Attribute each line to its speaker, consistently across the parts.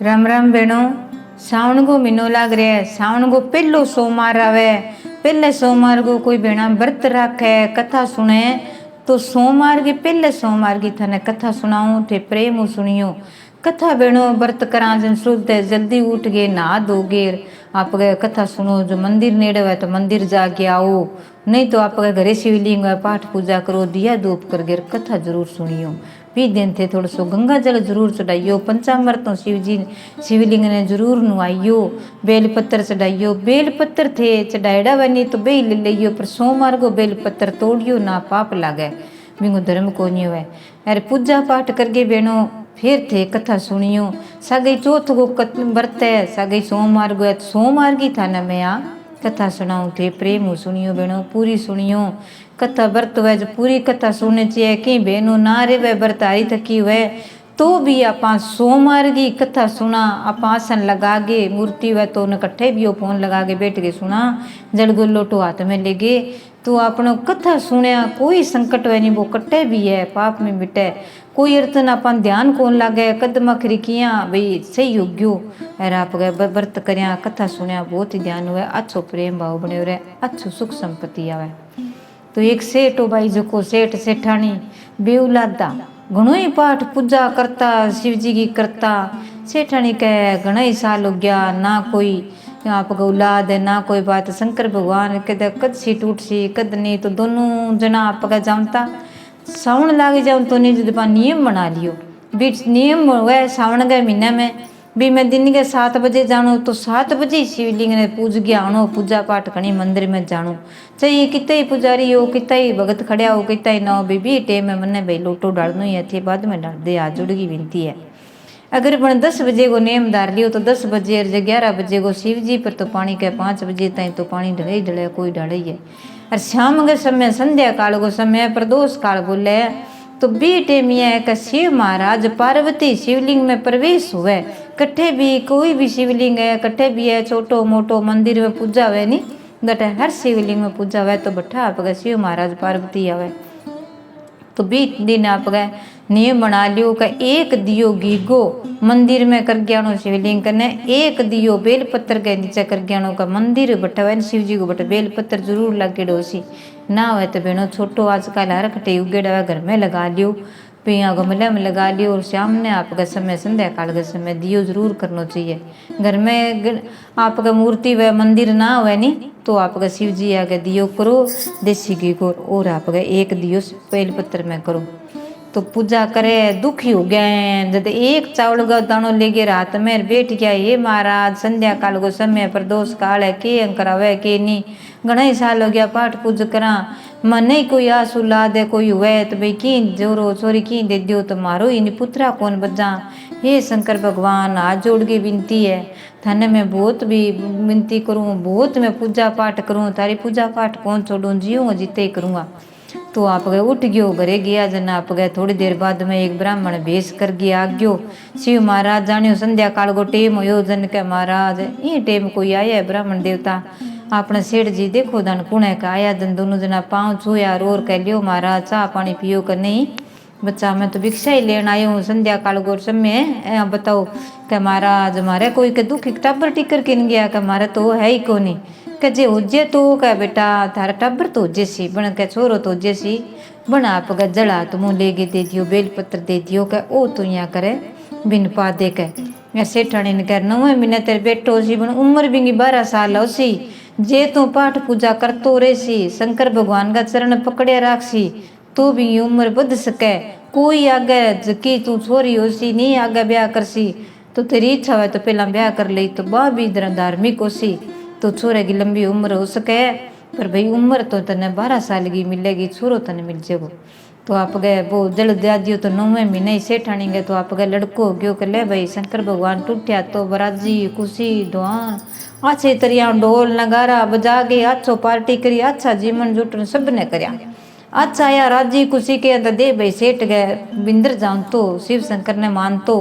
Speaker 1: राम राम बेणो। सावन को महीनो लाग रहा है। सावन को पहलो सोमवार आवे। पहले सोमवार को कोई बेणा व्रत रखे कथा सुने तो सोमवार की पहले सोमवार की थाने कथा सुनाऊं थे प्रेम सुनियो। कथा बेणो व्रत करा जन शुद्ध जल्दी उठ गए नहा धोगे आप गए कथा सुनो। जो मंदिर नेड़े है तो मंदिर जाके आओ, नहीं तो आप घरे शिवलिंग पाठ पूजा करो, दिया धूप कर गे कथा जरूर सुनियो। भी दिन थे थोड़ा सो गंगा जल जरूर चढ़ाइयो, पंचामृतों शिवजी शिवलिंग ने जरूर नुआइयो, बेलपत्र चढ़ाइयो। बेलपत्र थे चढ़ाएड़ा बनी तो बे ले लियो, पर सोमवार को बेलपत्र तोड़ियो ना पाप लागे, बिंगो धर्म को नहीं हुए। अरे पूजा पाठ करके बेनो फिर थे कथा सुनियो। सगई चौथ को व्रत है, सगई सोमवार को है, सोमवार की थाना में आ कथा सुनाऊं थे प्रेम सुनियो बेनो पूरी सुनियो। कथा व्रत हुए जो पूरी कथा सुनने चाहिए कि बहनों ना रे वह व्रत हारी थकी हुए तो भी आप सोमवार की कथा सुना। आप आसन लगा गे मूर्ति हुए तो उन्हें कट्ठे भी हो फोन लगा के बैठ के सुना, जड़ गो लोटो हाथ में ले गे तो आपने कथा सुनया कोई संकट हुए नहीं, वो कट्टे भी है पाप में मिटे। कोई अर्थन अपन ध्यान कौन लागे कदम खरी किया भाई सही हो गयो। अरे आप गए व्रत करया कथा सुनया बहुत ही ध्यान हुए, अच्छो प्रेम भाव बने रहे, अच्छो सुख संपत्ति आवे। तो एक सेठ हो भाई जो सेठ सेठानी बेउलादा घणो ही पाठ पूजा करता शिव जी की करता। सेठानी कहे घना ही साल हो गया ना कोई आप औलाद है ना कोई बात। शंकर भगवान कहते कद सी टूट सी कद नहीं, तो दोनों जना आप जानता सावन लाग जाऊँ तो नहीं नियम बना लियो। बीच नियम हुआ सावन के महीने में भी मैं दिन के 7 बजे जानो तो 7 बजे शिवलिंग ने पूज गया आनो, पूजा पाठ करनी मंदिर में जानो, चाहे कितना ही पुजारी हो कितना ही भगत खड़िया हो कितना ही ना हो, भी टेम में मन्ने भाई लोटो डालना ही है बाद में डाल दे। आज जुड़गी विनती है अगर अपन 10 बजे को नेम धार लियो तो 10 बजे 11 बजे को शिव जी पर तो पानी के 5 बजे तक तो पानी ढले ही ढले कोई ढले ही है। और शाम के समय संध्या काल को समय प्रदोष काल बोले तो बी टेम यह है कि शिव महाराज पार्वती शिवलिंग में प्रवेश हुए। कट्ठे भी कोई भी शिवलिंग है कट्ठे भी है छोटो मोटो मंदिर में पूजा हुए नहीं गटे हर शिवलिंग में पूजा हुए तो बट्ठा आप गए शिव महाराज पार्वती आवे। तो 20 दिन आप गए नियम बना लियो का एक दियो गीगो मंदिर में कर गयानो शिवलिंग करने, एक दियो बेलपत्र के नीचे कर गयानो का मंदिर बटवे शिव जी को बट बेलपत्र जरूर लगे डोसी ना हो तो बेनो छोटो आजकल हर खटे उगेड़ा घर में लगा लियो, पिया गमले में लगा लियो। और शाम ने आपका समय संध्या काल के समय दियो जरूर करना चाहिए। घर में आपका मूर्ति व मंदिर ना हुए नहीं तो आपका शिव जी आगे दियो करो देसी घी को, और आपका एक दियो बेलपत्र में करो तो पूजा करे। दुखी हो गए जब एक चावल का दानो लेके रात में बैठ गया ये महाराज संध्या काल को समय प्रदोष काल है के करावे के नहीं, घना ही साल हो गया पाठ पूज करा मन ही कोई आंसू ला दे कोई हुए तो भाई की जोरो चोरी की दे दियो तो मारो इन पुत्रा कौन बजा। हे शंकर भगवान हाथ जोड़ के विनती है थाने में बहुत भी विनती करूँ, बहुत मैं पूजा पाठ करूँ, तारी पूजा पाठ कौन छोड़ूँ जीऊँगा जीते ही करूँगा। तो आप गए उठ गयो घरे गया जन आप गए थोड़ी देर बाद में एक ब्राह्मण भेष कर गया आग्यो। शिव महाराज जानियो संध्या काल को टेम हो जन के महाराज ये टेम कोई आया है ब्राह्मण देवता अपने सेठ जी देखो धन कुणे का आया जन दोनों जना पाँव छुया रोर कह लियो महाराज चाह पानी पियो कर नहीं बच्चा मैं तो भिक्षा ही लेना आयो हूँ संध्या काल को समय बताओ कि महाराज हमारे कोई के दुख टब्बर टिकर किन गया कि हमारे तो है ही को नहीं के जे उज्जे तो कह बेटा थारा टब्बर तो जैसी बन के छोरो तो जैसी बना आप जड़ा तुम लेके दे दियो बेलपत्र दे दियो के ओ तो यहाँ करे बिन पा दे के सेठानी ने कह 9 महीने तेरे बेटो सी बन उम्र भी 12 साल होसी जे तू पाठ पूजा करतो रेसी शंकर भगवान का चरण पकड़े राखसी तो भी उम्र बद सके। कोई आगे जकी तू छोरी होसी नहीं आगे ब्याह करसी तो तेरी इच्छा है तो पहला ब्याह कर ली तो बा भी धार्मिक होसी तो छोरे की लंबी उम्र हो सके। पर भाई उम्र तो तने 12 साल की मिलेगी छोरो तने मिल जाएगो। तो आप गए वो जल दिया दियो तो 9 महीने ही सेठानी गए तो आप गए लड़को हो गयो कर ले भाई शंकर भगवान टूटिया तो बराजी खुशी दुआन अच्छे तरिया ढोल नगारा बजा के अच्छो पार्टी करी अच्छा जीवन जुटन सब ने करया अच्छा या राजी खुशी के अंदर दे भाई सेठ गए बिंदर जाऊं तो शिव शंकर ने मान तो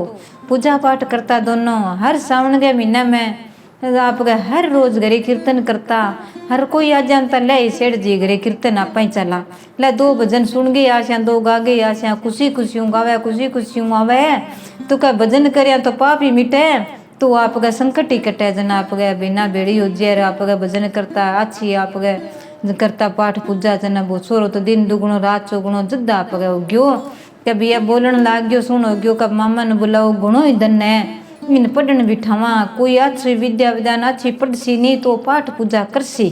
Speaker 1: पूजा पाठ करता दोनों हर सावन के महीने में आप हर रोज घरे कीर्तन करता हर कोई आ जानता ले सेठ जी घरे कीर्तन आप ही चला ले, दो भजन सुन गए आशा, दो गा गए आशा, खुशी खुशी गावे खुशी खुशी आवे, तो क्या भजन कर तो पाप ही मिटे, तो आपका संकट ही कटे। जन आपके बिना बेड़ी हो जाए, आपका भजन करता अच्छी आपके करता पाठ पूजा जन वो छोरो तो दिन दुगुणो रात चौगुणो जिद्दा आपके हो गयो। कभी अब बोलन लाग गयो सुनो गयो, कब मामा ने बुलाओ गुणो ही धन है, इन पढ़न बिठावा, कोई अच्छी विद्या विधान अच्छी पढ़सी नहीं तो पाठ पूजा करसी,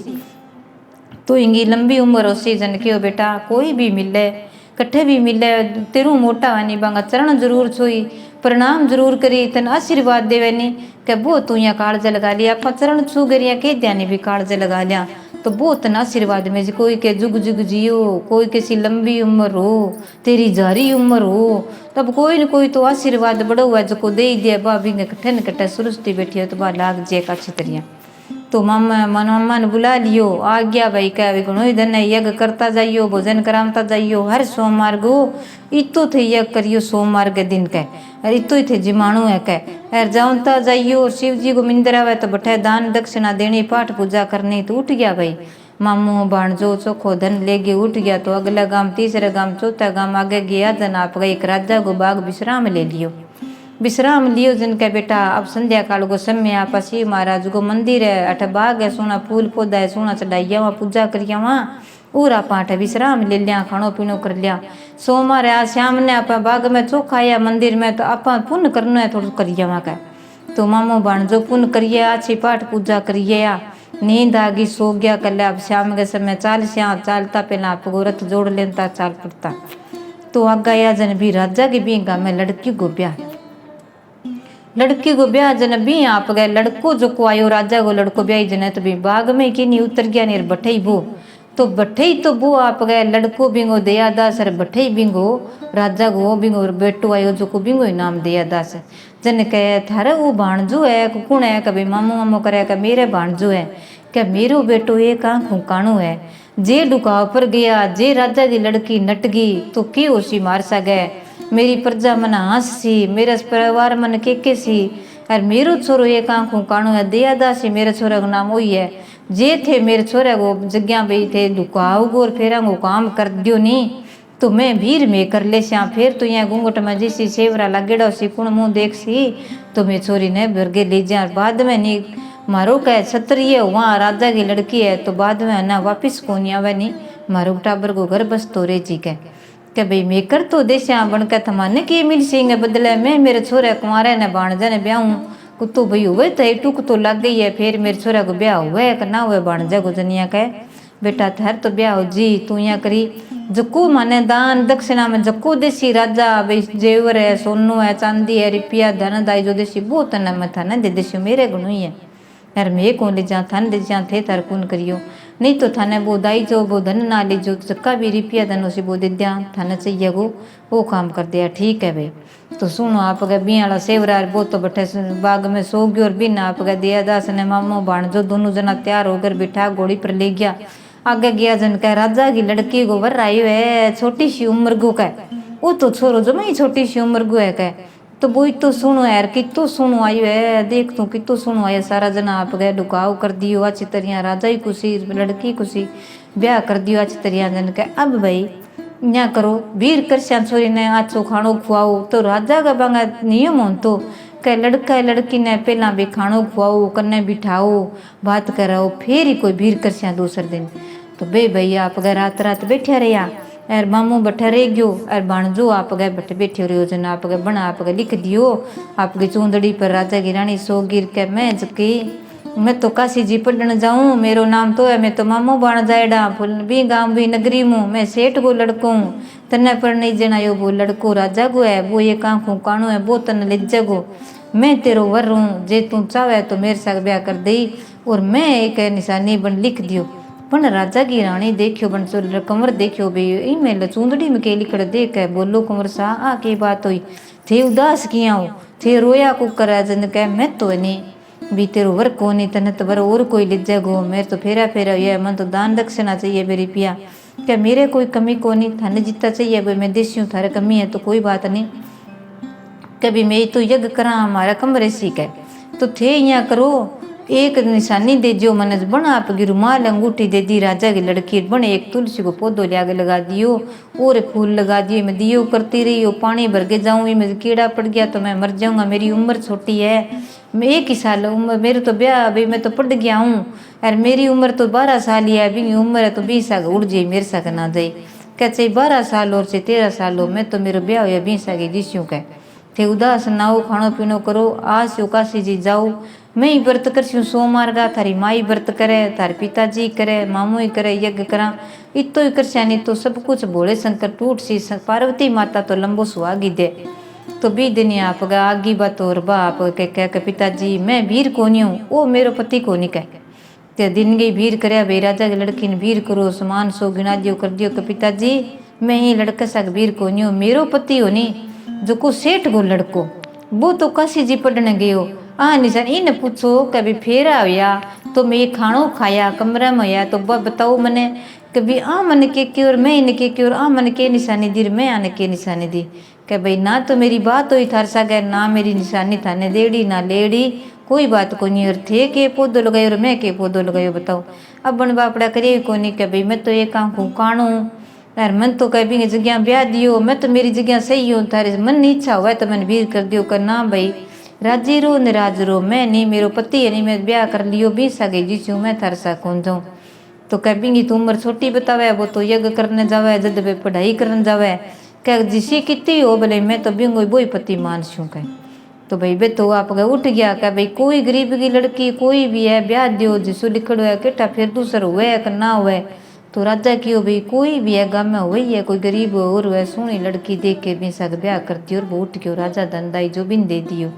Speaker 1: तो इंगी लंबी उम्र होसी। जन क्यों बेटा कोई भी मिले कट्ठे भी मिले तेरू मोटा वानी बांगा चरण जरूर छोई, प्रणाम जरूर करी, तन आशीर्वाद देवे नी के वो तू यहाँ कालज लगा लिया, आप चरण छू गरिया कह दिया नहीं भी कालज लगा लिया, तो वो तन आशीर्वाद में कोई के जुग जुग जियो, कोई किसी लंबी उम्र हो, तेरी जारी उम्र हो, तब कोई न कोई तो आशीर्वाद बड़ा हुआ जो को दे दिया बा भी कट्ठे न कट्ठे सुरस्ती बैठी हो तो बा लाग जे का अच्छी तरह। तो मामा ने बुला लियो, आ गया भाई क्या गुणो इधर ने यज्ञ करता जाइयो, भोजन करामता जाइयो, हर सोमवार को इतो थे यज्ञ करियो सोमवार के दिन के, और इतो ही थे जिमाणु है के, और जाऊंता जाइयो और शिव जी को मिंदर आवे तो बठे दान दक्षिणा देनी पाठ पूजा करनी। तो उठ गया भाई मामू भाणजो चोखो धन लेके उठ गया, तो अगला गांव तीसरे गांव चौथा गांव आगे गया, जन आप गए एक राजा को बाग विश्राम ले लियो, विश्राम लियो जिनका बेटा। अब संध्या काल को समय आप शिव महाराज को मंदिर है, अठ बाग है, सोना फूल पौधा है, सोना चढ़ाइया वहाँ पूजा करिया वहाँ, और आप अठ विश्राम ले लिया, खानो पीनो कर लिया। सोमवार आ शाम ने आप बाग में चोखा आया मंदिर में, तो आप पुण्य करना है थोड़ा करिए वहाँ का, तो मामो भाणजो पुण्य करिए, अच्छी पाठ पूजा करिए, नींद आ गई सो गया कल। अब शाम के समय चालता पहला आप गोरत जोड़ लेता चाल पड़ता, तो आगा या जन भी राजा की बींगा में लड़की को ब्याह जन भी आप गए, लड़को जो को आयो राजा को लड़को ब्याह जन, तो भी बाग में कि नहीं उतर गया नहीं बठे ही वो, तो बठे ही तो वो आप गए लड़को बिंगो दयादास, और बठे ही बिंगो राजा को बिंगो बेटो आयो जो को बिंगो नाम दयादास। जन कहे थारे वो भाणजो है कुण है, कभी मामू मामू करे का मेरे भाणजो है, क्या मेरो बेटो एक आँखों काणू है, जे डुकाव पर गया जे राजा की लड़की नट गई तो की होशी मार सा गए, मेरी प्रजा मन हंस सी, मेरा परिवार मन के सी, और मेरो छोरो एक आँखों काणू है दयादास ही मेरे छोरे का नाम वही है, जे थे मेरे छोरे को जग्या भी थे डुकाओ गो और फेरा को काम कर दियो नहीं, तो मैं भीर में कर ले श्या, फिर तो यहाँ घूंघट में जैसी सेवरा लगेड़ा सी कुण मुँह देख सी, तो मैं छोरी ने भरगे ले जा, बाद में नहीं मारो कह छतरी है वहाँ राजा की लड़की है, तो बाद में ना वापिस को नहीं आवे नहीं, मारो टाबर को घर बस तो रे जी के भाई मैं कर तो देश्या बनकर थमाने की मिल सिंह बदले में मेरे छोरे कुंवारे ने भाणजा ने ब्याहूँ कुत्तो भाई हुए तो टुक तो लग गई है, फिर मेरे छोरे को ब्याह हुआ है ना हुए भाणजा को जनिया कहे बेटा थार तो ब्याह हो जी, तू यहाँ करी जक्कू माने दान दक्षिणा में जक्कू देसी राजा भाई जेवर है सोनू है चांदी है रुपया धन दाई जो देसी वो तन मैं था ना दे देसी मेरे गुण ही है, यार मैं कौन ले जा थान ले जा थे तार कौन करियो, नहीं तो थाने वो दाई जो वो धन ना ले जो चक्का भी रुपया धन उसे वो दे दिया थाने चाहिए वो काम कर दिया ठीक है भाई। तो सुनो आप गए बिया वाला सेवरा वो तो बैठे बाग में सो गयो, और बिना आप गए दयादास ने मामो भाणजो दोनों जना तैयार होकर बिठा घोड़ी पर ले गया, आगे गया जन कह राजा की लड़की को वर आई है छोटी सी उम्र को कह, वो तो छोरो जो मैं छोटी सी उम्र को है कह, तो वो तो सुनो यार कितो सुनो आयो है देख तू कितो सुनो आया, सारा जना आप गए डुकाव कर दियो अच्छी तरह, राजा ही खुशी लड़की खुशी ब्याह कर दियो अच्छी तरह। जन के अब भाई यहाँ करो वीर कर छोरी ने अच्छो खानो खुआओ, तो राजा का बांगा नियम हो तो कह लड़का लड़की ने पहला भी खानो खुआओ कन्ने बिठाओ बात कराओ, फिर ही कोई भीर कर दूसरे दिन। तो बे भैया आप गए रात रात बैठा रहा, और मामू बैठा रह गयो, और भाणजो आप गए बैठे बैठे रहो जन आप गए बना आप गए लिख दियो आपकी चूंदड़ी पर राजा की रानी सो गिर के मैं जकी मैं तो काशी जी पढ़ने जाऊँ, मेरो नाम तो है मैं तो मामू बाण जाएडा फुल भी गाँव भी नगरी मुँ, मैं सेठ को लड़को हूँ तन्ने पर नहीं जनायो वो लड़को राजा को है, वो ये आँखों काणो है वो तन ले जगो, मैं तेरो वर हूँ जे तू चाहे तो मेरे साथ ब्याह कर दई, और मैं एक निशानी बन लिख दियो। पण राजा की रानी देखियो बन सो कंवर देखियो बे इमें चूंदड़ी में के लिखड़ देख है, बोलो कंवर सा आ की बात हुई थे उदास किया हो थे रोया को करा जन कह मैं तो नहीं भी तेरो वर को नहीं तने तो वर और कोई ले जागो, मेरे तो फेरा फेरा ये मन तो दान दक्षिणा चाहिए मेरी पिया, क्या मेरे कोई कमी को नहीं थाने जितना चाहिए भाई मैं देसी हूँ थारे कमी है तो कोई बात नहीं, कभी मैं तो यज्ञ करा हमारा कमरे सीख है तो थे यहाँ करो एक निशानी दे जो मनज बना आप की रुमाल अंगूठी दे दी राजा की लड़की बने एक तुलसी को पौधो ले आगे लगा दियो और फूल लगा दिए। मैं दियो करती रही हो पानी भर के जाऊंगी, मुझे कीड़ा पड़ गया तो मैं मर जाऊंगा, मेरी उम्र छोटी है, मैं 1 ही साल उम्र, मेरे तो ब्याह अभी मैं तो पढ़ गया हूँ और मेरी उम्र तो 12 साल ही है, अभी उम्र है तो 20 साल उड़ जाए मेरे साथ ना जाए। क्या चाहे 12 साल और चाहे 13 साल हो, मैं तो मेरा ब्याह हो 20 साल की जिस्यूँ कह थे उदास ना हो, खानो पीनो करो, आज यो काशी जी जाओ, मैं ही व्रत करसी सोमवार का, थारी माई व्रत करे, थारे पिताजी करे, मामू ही करे, यज्ञ करा, इतो ही करसा नहीं तो सब कुछ भोले शंकर टूट सी, पार्वती माता तो लंबो सुहागी दे। तो बी दिन आप आगी बात और बाप कह पिताजी मैं वीर कोनी हूँ, वो मेरो पति कोनी कह ते दिन गई भीर करे भाई राजा की लड़की ने भीर करो समान सो गिना दियो कर दियो कि पिताजी मैं ही लड़का सा भीर कोनी हूँ, मेरो पति हो नी जो को सेठ को लड़को वो तो काशी जी पढ़ने गयो। निशान इन पूछो कभी फेर आया तो मैं खानो खाया कमरा में आया तो बताओ मने कभी मन के और मैं इनके की और मन के निशानी दी मैं आने के निशानी दी कि भाई ना तो मेरी बात हुई थार सा गए ना मेरी निशानी थाने देड़ी ना लेड़ी कोई बात को नहीं, और थे के पौधो लगायो और मैं के पौधो लगायो बताओ। अब बन बापड़ा करिए को नहीं कि भाई मैं तो एक आंखों काणू यार मन तो कह भी जगह ब्याह दियो, मैं तो मेरी जगह सही हूँ, थारे मन नहीं इच्छा हुआ तो मैंने भीर कर दियो कर ना भाई राजी रो निराज रो, मैं नहीं मेरो पति है नहीं मैं ब्याह कर लियो 20 साल गई जिसू मैं थार सा कौन जाऊँ। तो कह भी तू उम्र छोटी बतावे, वो तो यज्ञ करने जावे जद वे पढ़ाई करने जावे, क्या जिसी कितनी हो भले मैं तो बिंगो बोई पति मानसूँ कह। तो भाई बे तो आप उठ गया क्या भाई कोई गरीब की लड़की कोई भी है ब्याह दियो जिसो लिखड़ो है केटा फिर दूसर हुए कि ना हुए। तो राजा की हो भाई कोई भी है गाँव में हुई है कोई गरीब और वह सोहनी लड़की देख के भी साथ ब्याह करती और वो उठ गयो राजा धंधाई जो बिन दे दियो।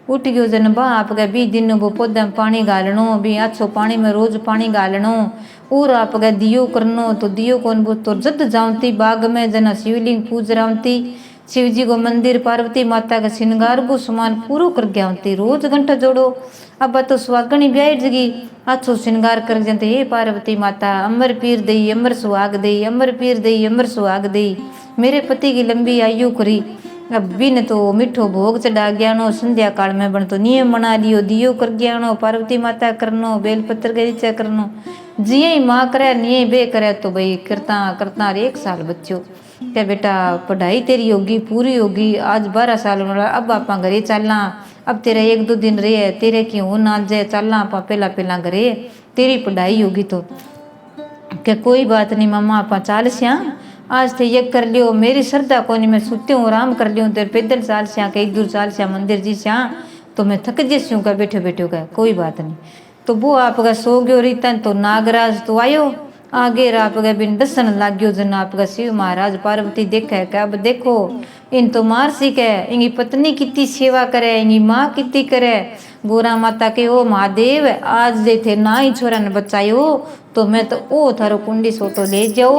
Speaker 1: उठ गयो जन बा आप गए 20 दिन वो पौधा में पानी गालनो भी अच्छो पानी में रोज पानी गालनो और आप गए दियो करनो तो दियो कौन वो तो जद जाऊंती बाग में जना शिवलिंग पूज रावती शिव जी को मंदिर पार्वती माता का श्रृंगार को सामान पूरो कर गया होती रोज घंटा जोड़ो। अब तो सुहागणी ब्याह जगी अच्छो श्रृंगार कर जानते हे पार्वती माता अमर पीर दई अमर सुहाग दई अमर पीर दई अमर सुहाग दई मेरे पति की लंबी आयु करी। अब बिन तो मिठो भोग चढ़ा गयानो संध्या काल में बन तो नियम बना लियो दियो कर गयानो पार्वती माता करनो बेलपत्र के नीचे करनो जिये ही माँ करे निये बे करे तो भाई करता करता 1 साल बच्चो क्या बेटा पढ़ाई तेरी होगी पूरी होगी आज 12 साल होने अब आप घरे चलना अब तेरा 1-2 दिन रहे तेरे की हो ना जाए चलना आप पहला पहला घरे तेरी पढ़ाई होगी तो क्या कोई बात नहीं मामा आप चाल स्या आज थे ये कर लियो मेरी श्रद्धा को नहीं मैं सुती हूँ आराम कर लियो तेरे पैदल चाल स्या कई दूर चाल स्या मंदिर जी स्या तो मैं थक जैसी हूँ का बैठे बैठे का कोई बात नहीं। तो वो आपका सो गयो रीतन तो नागराज तो आयो आगे आप गए बिन दसन लाग गयो जन आपका शिव महाराज पार्वती देखे क्या अब देखो इन तो मार सी के इनकी पत्नी कितनी सेवा करे इनकी माँ कितनी करे गोरा माता के ओ महादेव आज दे थे ना ही छोरा ने बचायो तो मैं तो ओ थारो कुंडी सोटो ले जाओ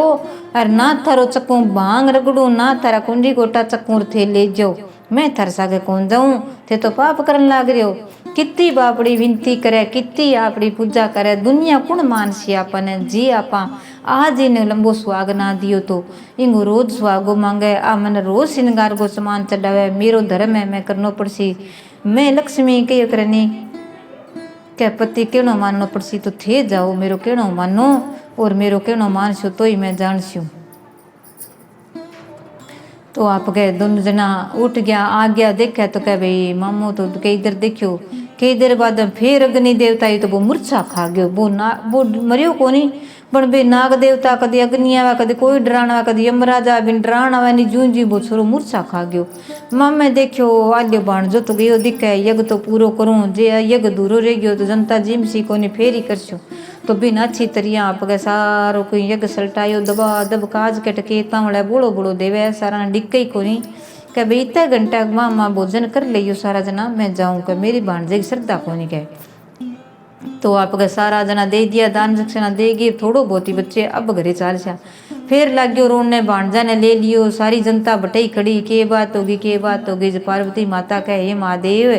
Speaker 1: और ना थारो चक्कू भांग रगड़ू ना थारा कुंडी गोटा चक्कू थे ले जाओ मैं थार सागे कौन जाऊं थे तो पाप करन लाग रहे हो कितनी बापड़ी विनती करे कितनी आपड़ी पूजा करे दुनिया कुण मानसी आपने जी आपा आज इन्हें लंबो सुहाग ना दियो तो इंगो रोज सुहागो मांगे आ मन रोज श्रृंगार को सामान चढ़ावे मेरो धर्म है मैं करनो पड़सी मैं लक्ष्मी के करनी क्या पति केनो माननो पड़सी तो थे जाओ मेरो केनो मानो और मेरो केनो मानसो तो ही मैं जानस्यू। तो आप गए दोनों जना उठ गया आ गया देखा तो कह भाई मामू तो कई इधर देखियो कई देर बाद फिर अग्नि देवता ही तो वो मूर्छा खा गयो वो मरियो को नहीं पण बे नाग देवता कदी अग्नि आवा कदी कोई डराना कदी यमराजा बिन डरान आवा नहीं जूं जी वो छोरो मूर्छा खा गयो। मामे देखियो आलियो बाण जो तो गयो दिखे यज्ञ तो पूरो करूँ जे यज्ञ दूरो रह गयो तो जनता जिम सी को फेरी करशो तो बिन अच्छी तरिया आप गए सारो कोई यज्ञ सल्टायो दबा दब काज के टके तावड़ा बोलो बोलो देवे सारा डिक्के ही को नहीं कह भाई इतना घंटा माँ भोजन कर लियो सारा जना मैं जाऊँ कह मेरी भाणजे की श्रद्धा को नहीं कह। तो आपका सारा जना दे दिया दान दक्षिणा देगी थोड़ो बहुत ही बच्चे अब घरे चाल सा फिर लग गयो रोने भाणजा ने ले लियो सारी जनता बटई खड़ी के बात होगी पार्वती माता कहे हे महादेव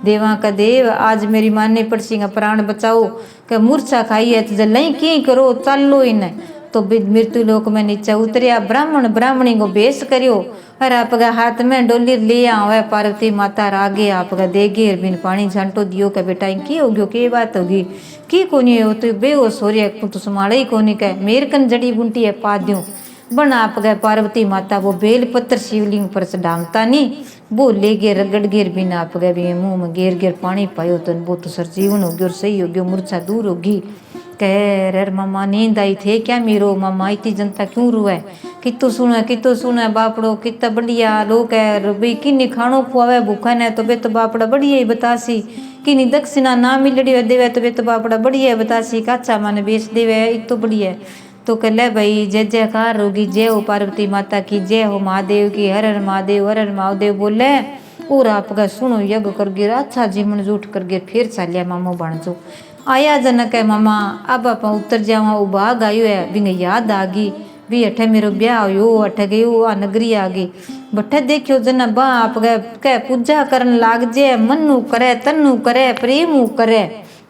Speaker 1: देवा का देव आज मेरी माने पड़सी का प्राण बचाओ के मूर्छा खाई है तो लई की करो चलो इन्हें तो मृत्यु लोक में नीचे उतरिया, ब्राह्मण ब्राह्मणी को भेष करियो और आपका हाथ में डोली ले आवे। पार्वती माता आगे आपका देगी बिन पानी झंटो दियो के बेटा की हो गयो, के बात होगी की कोनी हो तो बेहोश हो रही तो संभाले ही कोनी कह मेर कन जड़ी बूटी है पा दूं बन। आप गए पार्वती माता वो बेलपत्र शिवलिंग पर से डांगता नहीं, वो ले गए रगड़ गेर बिना आप गए भी मुंह में गेर गेर पानी पायो तो वो तो सरजीवन हो गयो और सही हो गयो, मूर्छा दूर होगी। कह रे मामा नींद आई थे क्या मेरो मामा, इतनी जनता क्यों रुए, कितो सुने बापड़ो कितना बढ़िया लोग है भाई किन्नी खानो खुआवे भूखा ने तो बे तो बापड़ा बढ़िया ही बतासी, किन्नी दक्षिणा ना मिलड़ी देवे तो बे तो बापड़ा बढ़िया बतासी, काचा माने बेच देवे इतो बढ़िया। तो कह ले भाई जय जयकार होगी, जय हो पार्वती माता की, जय हो महादेव की, हर हर महादेव हर हर महादेव बोले। और आपका सुनो यज्ञ कर गिर अच्छा जीवन जूठ कर गिर फिर चालिया मामो बाणजो आया जनक है मामा। अब आप उतर जावा वो बाग आयो है बिंग याद आ गई भी अठे मेरो ब्याह हो अठे गयो आ नगरी आ गई बठे देखियो जना बा आप कह पूजा करन लाग जे, मनु करे तनु करे प्रेम करे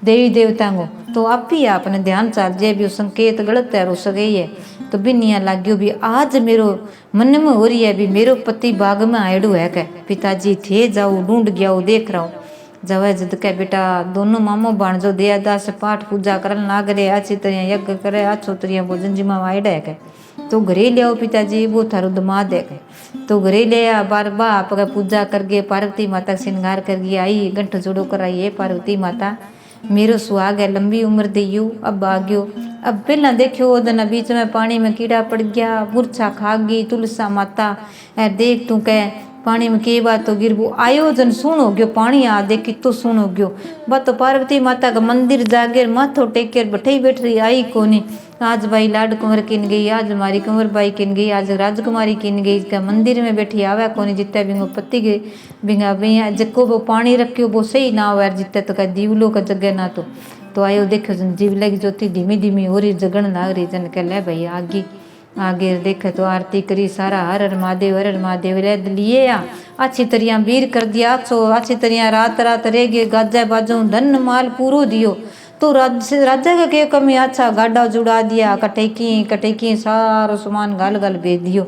Speaker 1: देवी देवता को। तो आप ही आपने ध्यान चाल जे भी संकेत गलत है रो सके है तो बिनिया लाग्यो भी आज मेरो मन में हो रही है भी मेरो पति बाग में आयडू है कह पिताजी थे जाओ ढूंढ गया देख रहा हूँ जवा जद कह बेटा दोनों मामो बाणजो दया दास पाठ पूजा करन लाग रहे अच्छी तरह यज्ञ करे अच्छो तरह भोजन जिमा आयडा है कह तो घरे ले आओ पिताजी वो थारो दमाद है कह। तो घरे ले आ बार बा आप पूजा कर गए पार्वती माता श्रृंगार कर गई आई गंठ जोड़ो कर आई है पार्वती माता मेरो सुहाग है लंबी उम्र दियो अब आ गयो। अब पहला देखियो ओदन बीच में पानी में कीड़ा पड़ गया मूर्छा खा गई तुलसा माता देख तू कह पानी में के बात तो गिर वो आयोजन सुन हो गयो पानी आ दे कितो सुन हो गयो बात तो पार्वती माता का मंदिर जागे माथो टेकर बैठे ही बैठ रही आई कोनी। आज भाई लाड कुंवर किन गई आज हमारी कुंवर बाई किन गई आज राजकुमारी किन गई इसका मंदिर में बैठी आवे कोनी जितने बिंगो पति गए बिंगा भैया जको वो पानी रखियो वो सही ना हो जितने तो कह दीवलो का जगह ना तो आयो देखो जन जीव लगी ज्योति धीमी धीमी हो रही जगन लाग रही जन कह ले भाई आगे आगे देखे तो आरती करी सारा हर हर महादेव ले लिए अच्छी तरह वीर कर दिया अच्छी तरह रात रात रह गए गाजा बाजो धन माल पूरो दियो। तो राजा का के कमी अच्छा गाडा जुड़ा दिया कटेकी सारो सामान गाल गाल भेज दियो।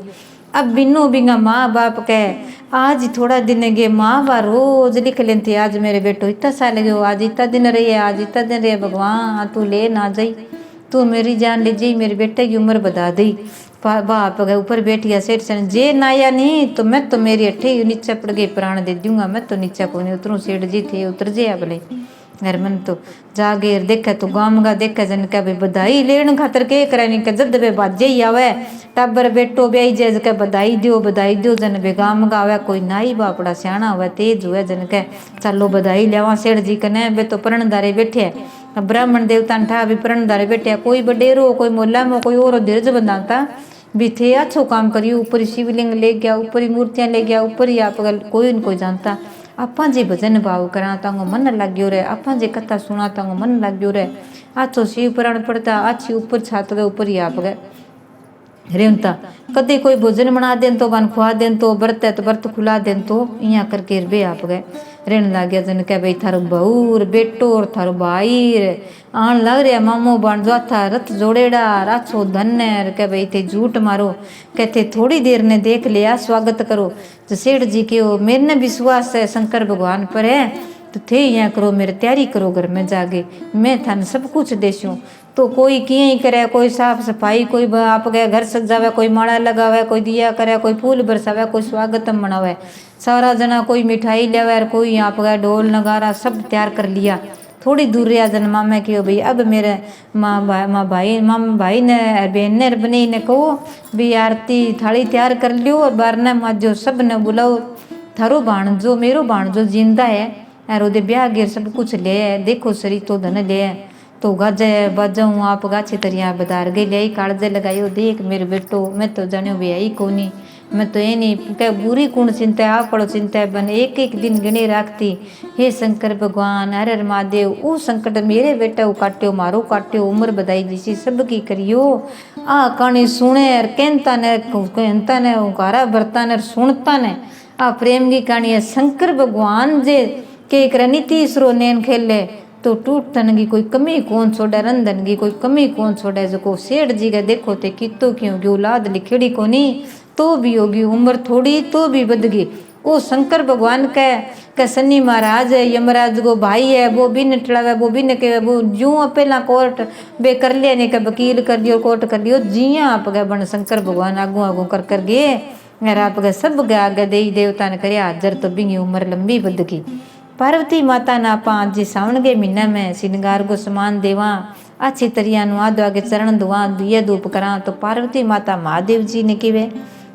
Speaker 1: अब बिनो बिंगा माँ बाप कह आज थोड़ा दिन गे माँ बा रोज लिख लेते आज मेरे बेटो इतना साल गयो आज इतना दिन रही आज इतना दिन रहे भगवान तू ले ना जाई तू मेरी जान ले जी मेरे बेटे की उम्र बता दी। बाप गए ऊपर बैठिया सेठ सन जे नाया नहीं तो मैं तो मेरी अठे नीचे पड़ गई प्राण दे दूंगा मैं तो नीचे को नहीं उतरूँ सेठ जी थे उतर जे बोले घर मन तो जागे देखे तो गाम का देखे जन क्या भाई बधाई लेन खातर के करे के जद बे बाजे ही आवे टाबर बेटो ब्याई जे के बधाई दियो जन बे गाम का आवे कोई नाई बापड़ा सियाणा हुआ तेज हुआ जन के चलो बधाई लेवा सेठ जी कने बे तो प्रणदारे बैठे ब्राह्मण देवता ने ठा भी प्रणदारे बैठे कोई बडेरो कोई मोला में कोई और धीरज बंधाता भी थे अच्छो काम करियो ऊपर शिवलिंग ले गया ऊपर मूर्तियां ले गया ऊपर ही आप कोई न कोई जानता आपा जे भजन भाव करा तांगो मन लाग्यो रे आपा जे कथा सुना तांगो मन लाग्यो रे आछो शिव पुराण पढ़ता अच्छी ऊपर छात गए ऊपर ही आप गए रेवता कदे कोई भोजन बना देन तो बन खुआ देन तो व्रत है तो व्रत खुला देन तो यहाँ करके बे आप गए रेण लाग गया जन कह भाई थारो बहू बेटो और थारो भाई आन लग रहा मामो बन जो था रथ जोड़ेड़ा राछो धन है कह भाई थे झूठ मारो कहते थोड़ी देर ने देख लिया स्वागत करो जो सेठ जी के हो मेरे ने विश्वास है शंकर भगवान पर है तो थे यहाँ करो मेरे तैयारी करो घर में जाके मैं थाने सब कुछ देशूँ। तो कोई किए ही करे कोई साफ सफाई कोई आप गए घर सजावे कोई माला लगावे कोई दिया करे कोई फूल बरसावे कोई स्वागतम मनावे सारा जना कोई मिठाई लेवे कोई आप गए ढोल नगारा सब तैयार कर लिया। थोड़ी दूर रहा जन मामे की भाई अब मेरे माँ भाई ने बहन ने बनी ने कहो भी आरती थाली तैयार कर लियो और बार ने माजो सब ने बुलाओ थारो भाणजो मेरो भाणजो जिंदा है और ओदे ब्याह गिर सब कुछ ले देखो सरी तो धन ले तो गाजे बाजाऊँ आप गाछी तरिया बदार गई ले कालजे लगायो देख मेरे बेटो मैं तो जानियो भी आई कोनी मैं तो ये नहीं क्या बुरी कुण चिंता आप पड़ो चिंता बन एक एक दिन गिनी राखती हे शंकर भगवान हर हर महादेव वो संकट मेरे बेटा वो काट्यो मारो काट्यो उम्र बधाई जिसी सबकी करियो आ कहानी सुने और कहता ने कहता ने उकारा बरता ने सुनता ने आ प्रेम की कहानी है शंकर भगवान जे के नीति इसरो नैन खेले तो टूट तन की कोई कमी कौन छोड़े, रंधन की कोई कमी कौन छोड़े। जो सेठ जी का देखो ते कितो क्यों की औलाद लिखेड़ी कोनी तो भी होगी, उम्र थोड़ी तो भी बद गई। वो शंकर भगवान का शनि महाराज है, यमराज को भाई है, वो भी नटलावे, वो भी न कहे, वो जू पहला कोर्ट बे कर लिया, नहीं के वकील कर लियो, कोर्ट कर लियो, जिया आप गए बन शंकर भगवान आगू आगू कर गए, मेरे आप गए सब गए आगे देवी देवता ने करे हाजर, तो बिंगी उम्र लंबी बद गई। पार्वती माता ने आप जी सावन के महीने में श्रृंगार को समान देवा, अच्छी तरिया आदो आगे चरण धुआ दिए धूप करा, तो पार्वती माता महादेव जी ने किवे,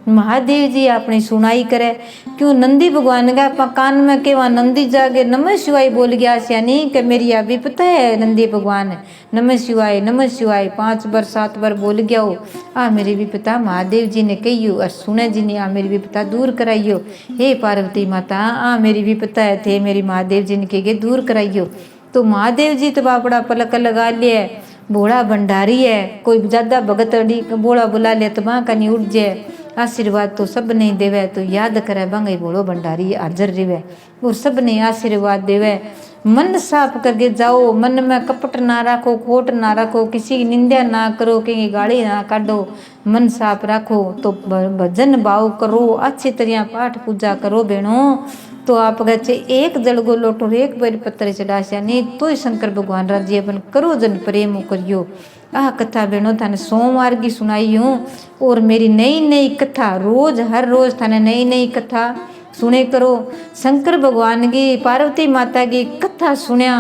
Speaker 1: महादेव जी अपनी सुनाई करे। क्यों नंदी भगवान का आप कान में के वहाँ नंदी जागे नमः शिवाय बोल गया, यानी कि मेरी अभी पता है नंदी भगवान नमः शिवाय 5 बार 7 बार बोल गया हो। मेरी भी पिता महादेव जी ने कहियो और सुने जी ने मेरी भी पिता दूर कराइयो। हे पार्वती माता मेरी भी पता है थे मेरी महादेव जी ने कहे दूर कराइयो। तो महादेव जी तो बापड़ा पलक लगा लिया, भोला भंडारी है, कोई ज्यादा भगत अड़ी बोला बुला ले तो वहाँ का नहीं उठ जाए। आशीर्वाद तो सब नहीं देवे, तो याद करे बंगई बोलो भंडारी हाजर रिवे और सब ने आशीर्वाद देवे। मन साफ करके जाओ, मन में कपट ना रखो, खोट ना रखो, किसी की निंदा ना करो, कहीं गाली ना काटो, मन साफ रखो, तो भजन भाव करो, अच्छी तरह पाठ पूजा करो बहनों, तो आप गए एक जल गो लोटो एक बेर पत्थर चढ़ाशा नहीं तो ही शंकर भगवान राज्य बन करो, जन प्रेम करियो। कथा बहनों थाने सोमवार की सुनाई हूँ, और मेरी नई नई कथा रोज हर रोज थाने नई नई कथा सुने करो। शंकर भगवान की पार्वती माता की कथा सुनिया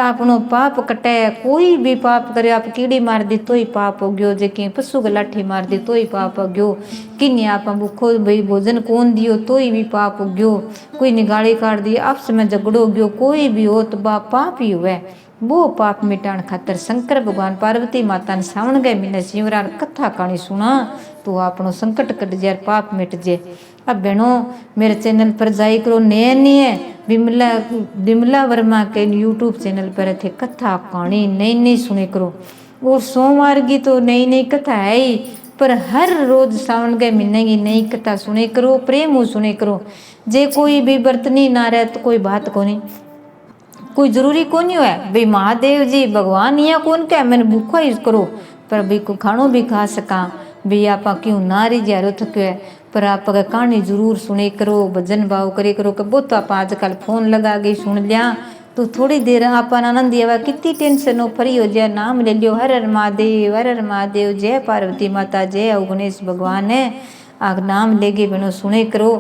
Speaker 1: आपनो पाप कटे। कोई भी पाप करे, आप कीड़ी मार दी तो ही पाप हो गयो, जे कि पशु को लाठी मार दी तो ही पाप हो गयो, कि आप भूखो भाई भोजन कौन दियो तो ही भी पाप हो गयो, कोई निगाली काट दी आपस में झगड़ो गयो, कोई भी हो तो बा पाप ही हुए। वो पाप मिटाण खातर शंकर भगवान पार्वती माता ने सावन गए महीने शिवरार कथा कहानी सुना, तो आपनो संकट कट जाए, पाप मिट जाए। अब बहनों मेरे चैनल पर जाई करो, नए नए विमला वर्मा के यूट्यूब चैनल पर थे कथा कहानी नई नई सुने करो। और सोमवार की तो नई नई कथा है ही, पर हर रोज सावन के महीने की नई कथा सुने करो, प्रेम सुने करो। जे कोई भी बर्तनी ना रहे तो कोई बात को नहीं, कोई जरूरी कौन है भाई महादेव जी भगवान या कौन क्या मैंने भूखा यूज करो, पर भाई को खानो भी खा सका भाई आप क्यों ना रही जा थक है, पर आप अगर कहानी जरूर सुने करो, भजन भाव करे करो। कि वो तो आप आजकल फोन लगा के सुन लिया तो थोड़ी देर आप आनंद आवा, कितनी टेंशन हो फ्री हो जाए, नाम ले लियो हर हर महादेव, जय पार्वती माता, जय गणेश भगवान है, नाम लेगे बनो सुने करो।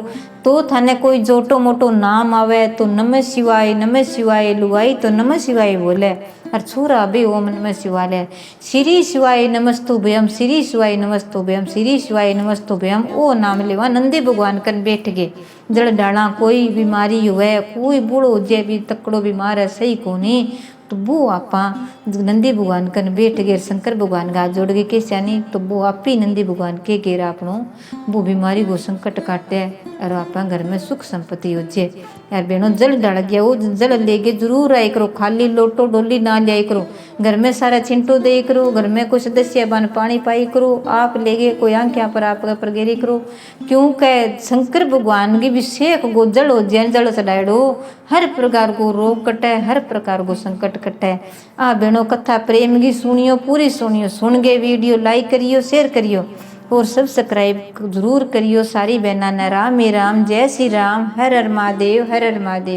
Speaker 1: तो थाने कोई जोटो मोटो नाम आवे तो नमः शिवाय, लुगाई तो नमः शिवाय बोले, और छोरा भी ओम नमः शिवाय, श्री शिवाय नमस्तुभ्यम, श्री शिवाय नमस्तुभ्यम, श्री शिवाय नमस्तुभ्यम, ओ नाम लेवा नंदी भगवान कन बैठ गए। जड़ डाला कोई बीमारी हुए, कोई बूढ़ो जे भी तकड़ो बीमार है सही को नहीं, तो वो आपा नंदी भगवान कन बैठ गए, शंकर भगवान का जोड़ गए के नहीं, तो वो आप ही नंदी भगवान के घेर आपनो वो बीमारी को संकट काटे और आप घर में सुख संपत्ति हो जाए। यार बहनों जल डाल गया वो जल लेके जरूर आए करो, खाली लोटो डोली ना लिया करो, घर में सारा छिंटो दे करो, घर में कोई सदस्य बन पानी पाई करो, आप लेगे कोई आंखिया पर आप पर गेरी करो, क्योंकि शंकर भगवान की विषेक गो जल हो जाए, जल चढ़ाड़ो हर प्रकार को रोग कटे, हर प्रकार को संकट कटे। बहनों कथा प्रेम की सुनियो, पूरी सुनियो, सुन गए वीडियो लाइक करियो, शेयर करियो और सब्सक्राइब जरूर करियो। सारी बहना ने राम ही राम, जय श्री राम, हर हर महादेव, हर हर महादेव।